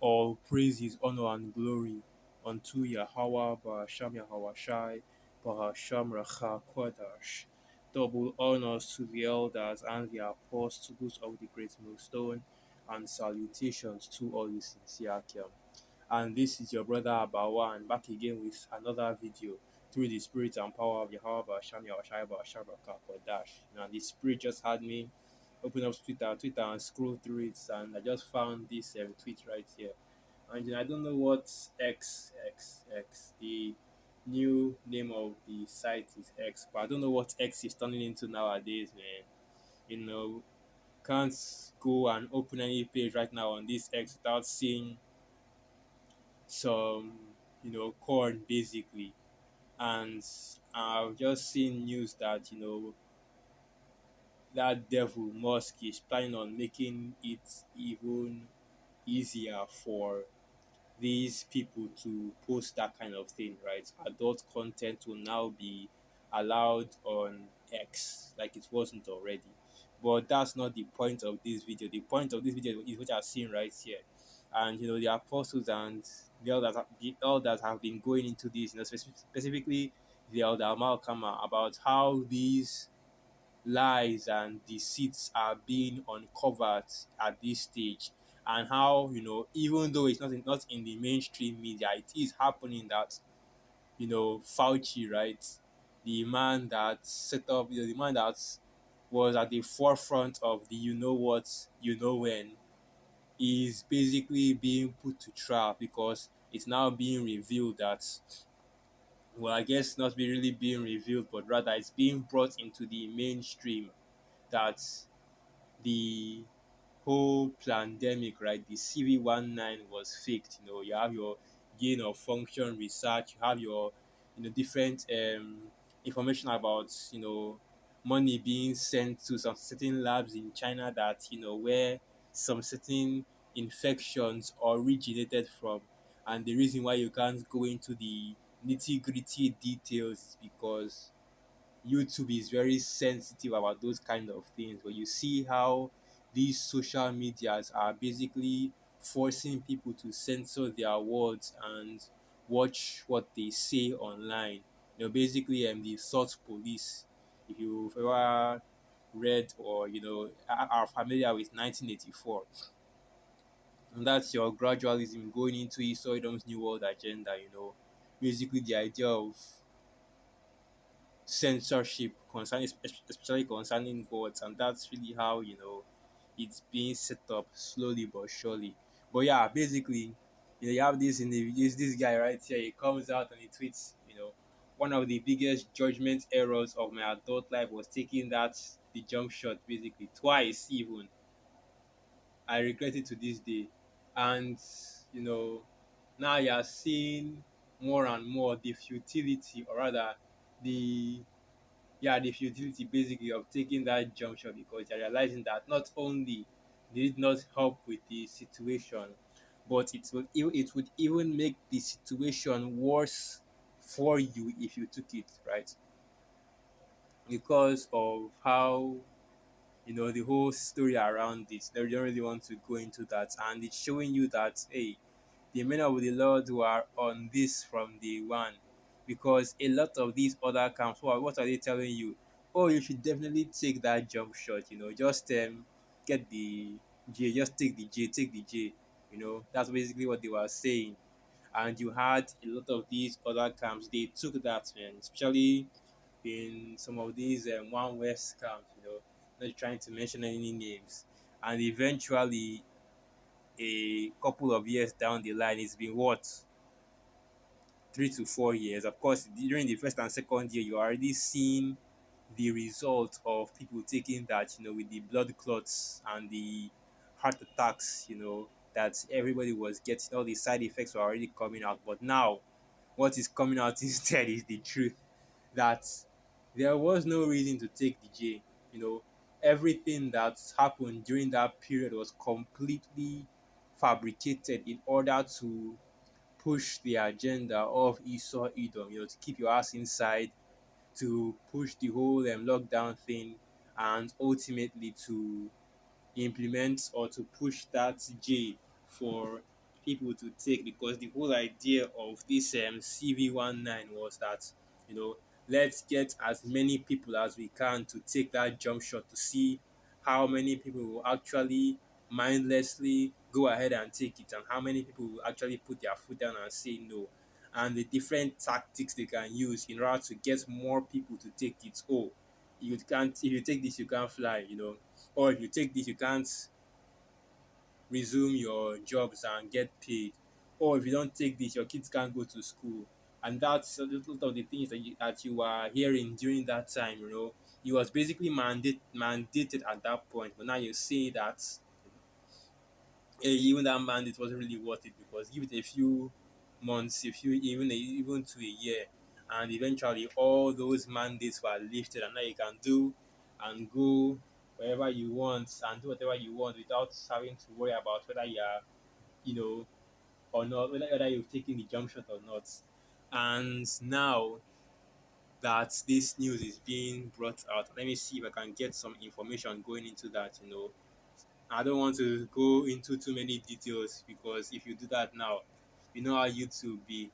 All praises, honor, and glory unto Yahweh, Bahasham Yahweh Shai, Bahasham Racha Kodash. Double honors to the elders and the apostles of the great millstone, and salutations to all the sincere Akim. And this is your brother Abawan back again with another video through the spirit and power of Yahweh Bahasham Yahweh Shai, Bahasham Racha Kodash. Now, the spirit just had me open up Twitter and scroll through it, and I just found this tweet right here. And I don't know what the new name of the site is X, but I don't know what X is turning into nowadays, man. You know, can't go and open any page right now on this X without seeing some, corn basically. And I've just seen news that that devil Musk is planning on making it even easier for these people to post that kind of thing, right? Adult content will now be allowed on X like it wasn't already. But that's not the point of this video. The point of this video is what I've seen right here. And the apostles and the elders have been going into this, specifically the elder Malcolm, about how these lies and deceits are being uncovered at this stage, and how even though it's not in the mainstream media, it is happening that Fauci, right, the man that set up, the man that was at the forefront of the what when, is basically being put to trial because it's now being revealed that, well, I guess not be really being revealed, but rather it's being brought into the mainstream that the whole pandemic, right? The CV19 was faked. You have your gain of function research, you have your different information about money being sent to some certain labs in China that where some certain infections originated from. And the reason why you can't go into the nitty gritty details is because YouTube is very sensitive about those kind of things. But you see how these social medias are basically forcing people to censor their words and watch what they say online. Basically, the thought police. If you've ever read or are familiar with 1984, and that's your gradualism going into Isoidom's New World Agenda. Basically the idea of censorship concerning, especially concerning words, and that's really how it's being set up slowly but surely. But yeah, basically, you have this in the this guy right here. He comes out and he tweets, one of the biggest judgment errors of my adult life was taking the jump shot basically twice even. I regret it to this day. And you know, now you're seeing more and more the futility, or rather the the futility basically of taking that jump shot, because you're realizing that not only did it not help with the situation, but it would even make the situation worse for you if you took it, right? Because of how the whole story around it. They don't really want to go into that, and it's showing you that, hey, the men of the Lord were on this from day one, because a lot of these other camps, what are they telling you? Oh, you should definitely take that jump shot. Just get the J, just take the J. That's basically what they were saying. And you had a lot of these other camps, they took that, man, especially in some of these One West camps, not trying to mention any names. And eventually, a couple of years down the line, it's been what, 3 to 4 years. Of course, during the first and second year, you're already seeing the result of people taking that, with the blood clots and the heart attacks, that everybody was getting. All the side effects were already coming out. But now, what is coming out instead is the truth that there was no reason to take the J. Everything that happened during that period was completely fabricated in order to push the agenda of Esau Edom, to keep your ass inside, to push the whole lockdown thing, and ultimately to implement or to push that J for people to take, because the whole idea of this CV19 was that, you know, let's get as many people as we can to take that jump shot to see how many people will actually mindlessly go ahead and take it, and how many people will actually put their foot down and say no, and the different tactics they can use in order to get more people to take it. Oh, you can't, if you take this you can't fly, you know, or if you take this you can't resume your jobs and get paid, or if you don't take this your kids can't go to school. And that's a little of the things that you were hearing during that time, you know. It was basically mandated at that point, but now you see that even that mandate wasn't really worth it, because give it a few months, a few, even to a year, and eventually all those mandates were lifted, and now you can do and go wherever you want and do whatever you want without having to worry about whether you are, you know, or not, whether you've taken the jump shot or not. And now that this news is being brought out, let me see if I can get some information going into that, you know. I don't want to go into too many details, because if you do that now, you know how YouTube be.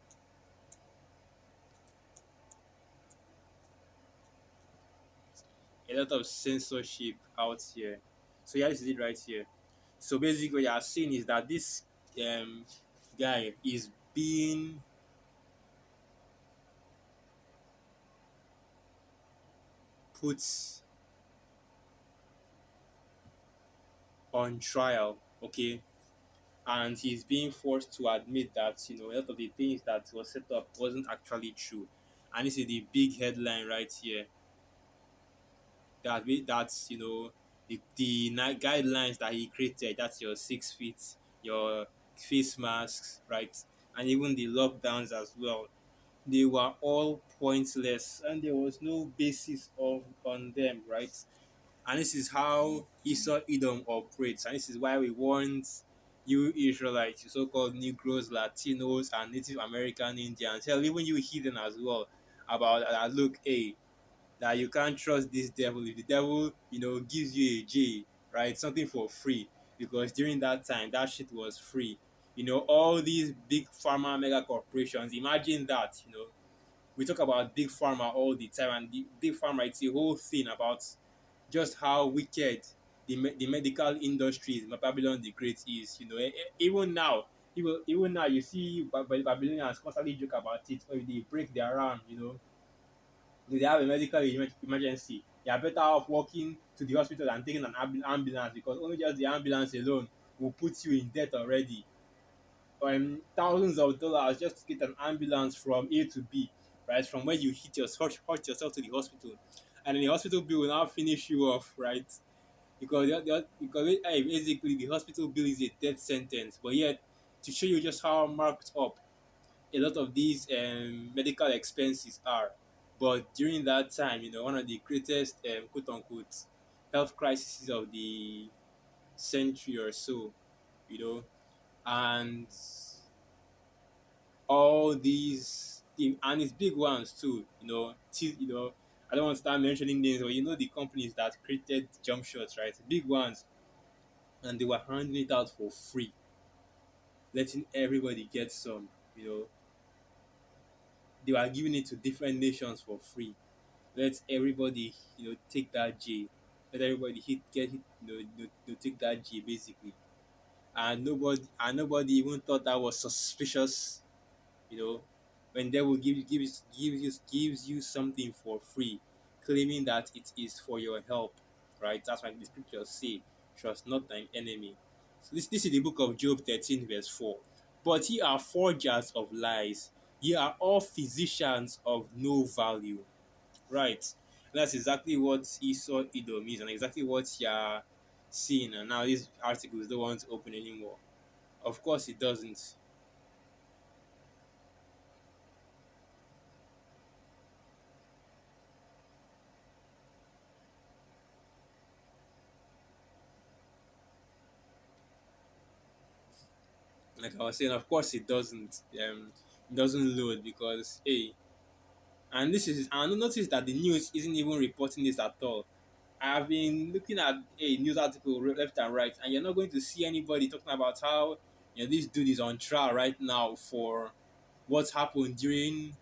A lot of censorship out here. So yeah, this is it right here. So basically, what you are seeing is that this um guy is being put on trial, okay, and he's being forced to admit that, you know, a lot of the things that was set up wasn't actually true. And this is the big headline right here, that's, you know, the guidelines that he created, that's your 6 feet, your face masks, right, and even the lockdowns as well, they were all pointless and there was no basis of on them, right. And this is how Esau Edom operates, and this is why we want you Israelites, you so-called Negroes, Latinos, and Native American Indians, hell, even you heathen as well, about that. Look, hey, that you can't trust this devil. If the devil, you know, gives you a J, right, something for free, because during that time that shit was free. You know, all these big pharma mega corporations, imagine that, you know, we talk about big pharma all the time, and the big pharma, it's a whole thing about just how wicked the medical industry is, Babylon the Great is, you know. Even now, even now you see Babylonians constantly joke about it, or if they break their arm, you know, if they have a medical emergency, they are better off walking to the hospital than taking an ambulance, because only just the ambulance alone will put you in debt already. Thousands of dollars just to get an ambulance from A to B, right? From where you hurt yourself to the hospital, and then the hospital bill will now finish you off, right? Because basically the hospital bill is a death sentence, but yet to show you just how marked up a lot of these medical expenses are. But during that time, you know, one of the greatest quote unquote health crises of the century or so, you know, and all these and it's big ones too, you know. You know, I don't want to start mentioning names, but you know the companies that created jump shots, right? Big ones, and they were handing it out for free, letting everybody get some. You know, they were giving it to different nations for free. Let everybody, you know, take that J. Let everybody get hit, take that J basically. And nobody even thought that was suspicious, you know, when they will gives you something for free, claiming that it is for your help, right? That's why the scriptures say, "Trust not thine enemy." So this is the book of Job 13, verse 4. But ye are forgers of lies, ye are all physicians of no value, right? That's exactly what Esau Edom is, and exactly what you're seeing. And now this article is don't want to open anymore. Of course, it doesn't. Like I was saying, of course it doesn't. It doesn't load because hey, and this is and notice that the news isn't even reporting this at all. I've been looking at a news article left and right, and you're not going to see anybody talking about how This dude is on trial right now for what happened during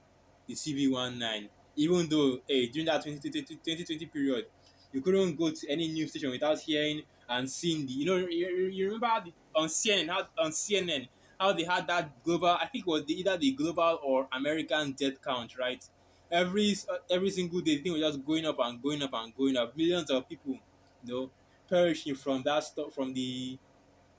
the CV19. Even though, hey, during that 2020 period, you couldn't go to any news station without hearing and seeing you remember how on CNN how they had that global, I think it was either the global or American death count, right? Every single day, the thing was just going up and going up and going up. Millions of people, perishing from that stuff, from the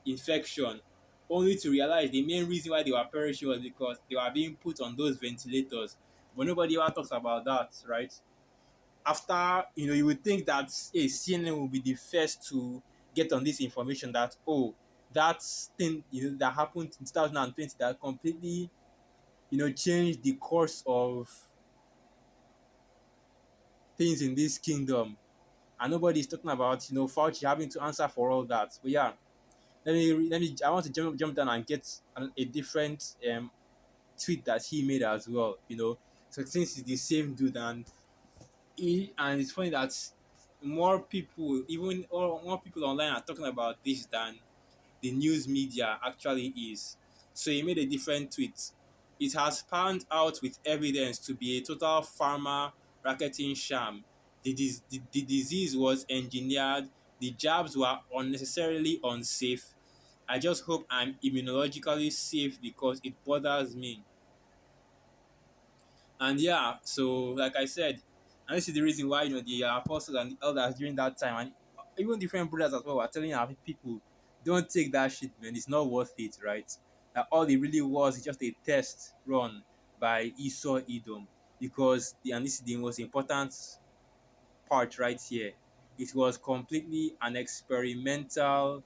infection, only to realize the main reason why they were perishing was because they were being put on those ventilators. But nobody ever talks about that, right? After, you would think that CNN will be the first to get on this information that, oh, that thing, that happened in 2020 that completely, changed the course of things in this kingdom. And nobody's talking about, Fauci having to answer for all that. But yeah, I want to jump down and get a different tweet that he made as well. So since it's the same dude, and it's funny that more people online are talking about this than the news media actually is. So he made a different tweet. It has panned out with evidence to be a total pharma racketing sham. The disease was engineered. The jabs were unnecessarily unsafe. I just hope I'm immunologically safe because it bothers me. And yeah, so like I said, and this is the reason why the apostles and the elders during that time, and even different brothers as well, were telling our people, don't take that shit, man. It's not worth it, right? That all it really was is just a test run by Esau Edom, because and this is the most important part right here. It was completely an experimental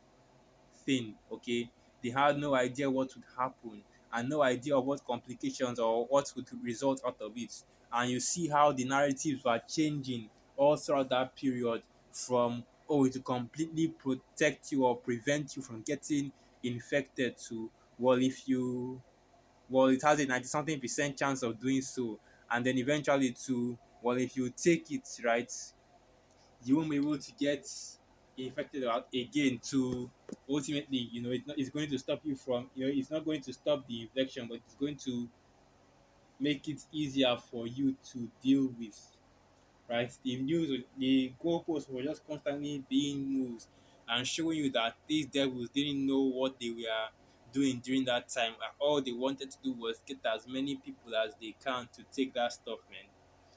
thing, okay? They had no idea what would happen and no idea of what complications or what would result out of it. And you see how the narratives were changing all throughout that period from, oh, it will completely protect you or prevent you from getting infected to, well, it has a 90 something percent chance of doing so. And then eventually to, well, if you take it, right, you won't be able to get infected again to ultimately, it's going to stop you from, it's not going to stop the infection, but it's going to make it easier for you to deal with, right? The goalposts were just constantly being moved and showing you that these devils didn't know what they were doing during that time. All they wanted to do was get as many people as they can to take that stuff, man,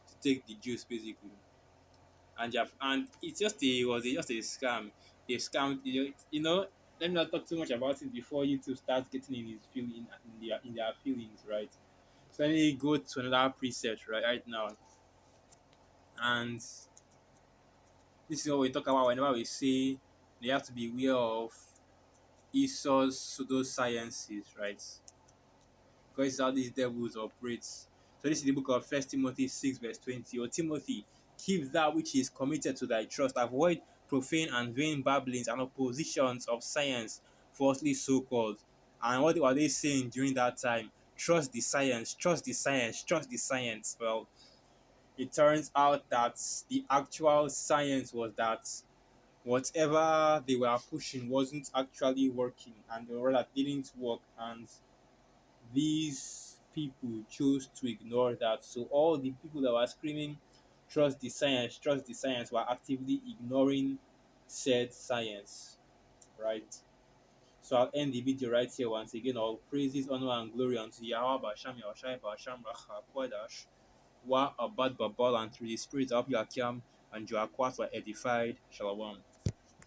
to take the juice basically. And it was just a scam, a scam. Let me not talk too much about it before you two start getting in his feeling in their feelings, right? So let me go to another preset right now, and this is what we talk about whenever we say they have to be aware of Esau's pseudosciences, right? Because it's how these devils operate. So this is the book of First Timothy 6 verse 20. Or Timothy, keep that which is committed to thy trust. Avoid profane and vain babblings and oppositions of science, falsely so called. And what were they saying during that time? Trust the science, trust the science, trust the science. Well, it turns out that the actual science was that whatever they were pushing wasn't actually working, and the rather didn't work, and these people chose to ignore that. So all the people that were screaming, trust the science, were actively ignoring said science, right? So I'll end the video right here once again. All praises, honor, and glory unto Yahweh, Basham, Yahushai, Basham, Racha, Kodash, Wa, Abad, Babal, and through the Spirit of Yakim and Joaquat were edified. Shalom.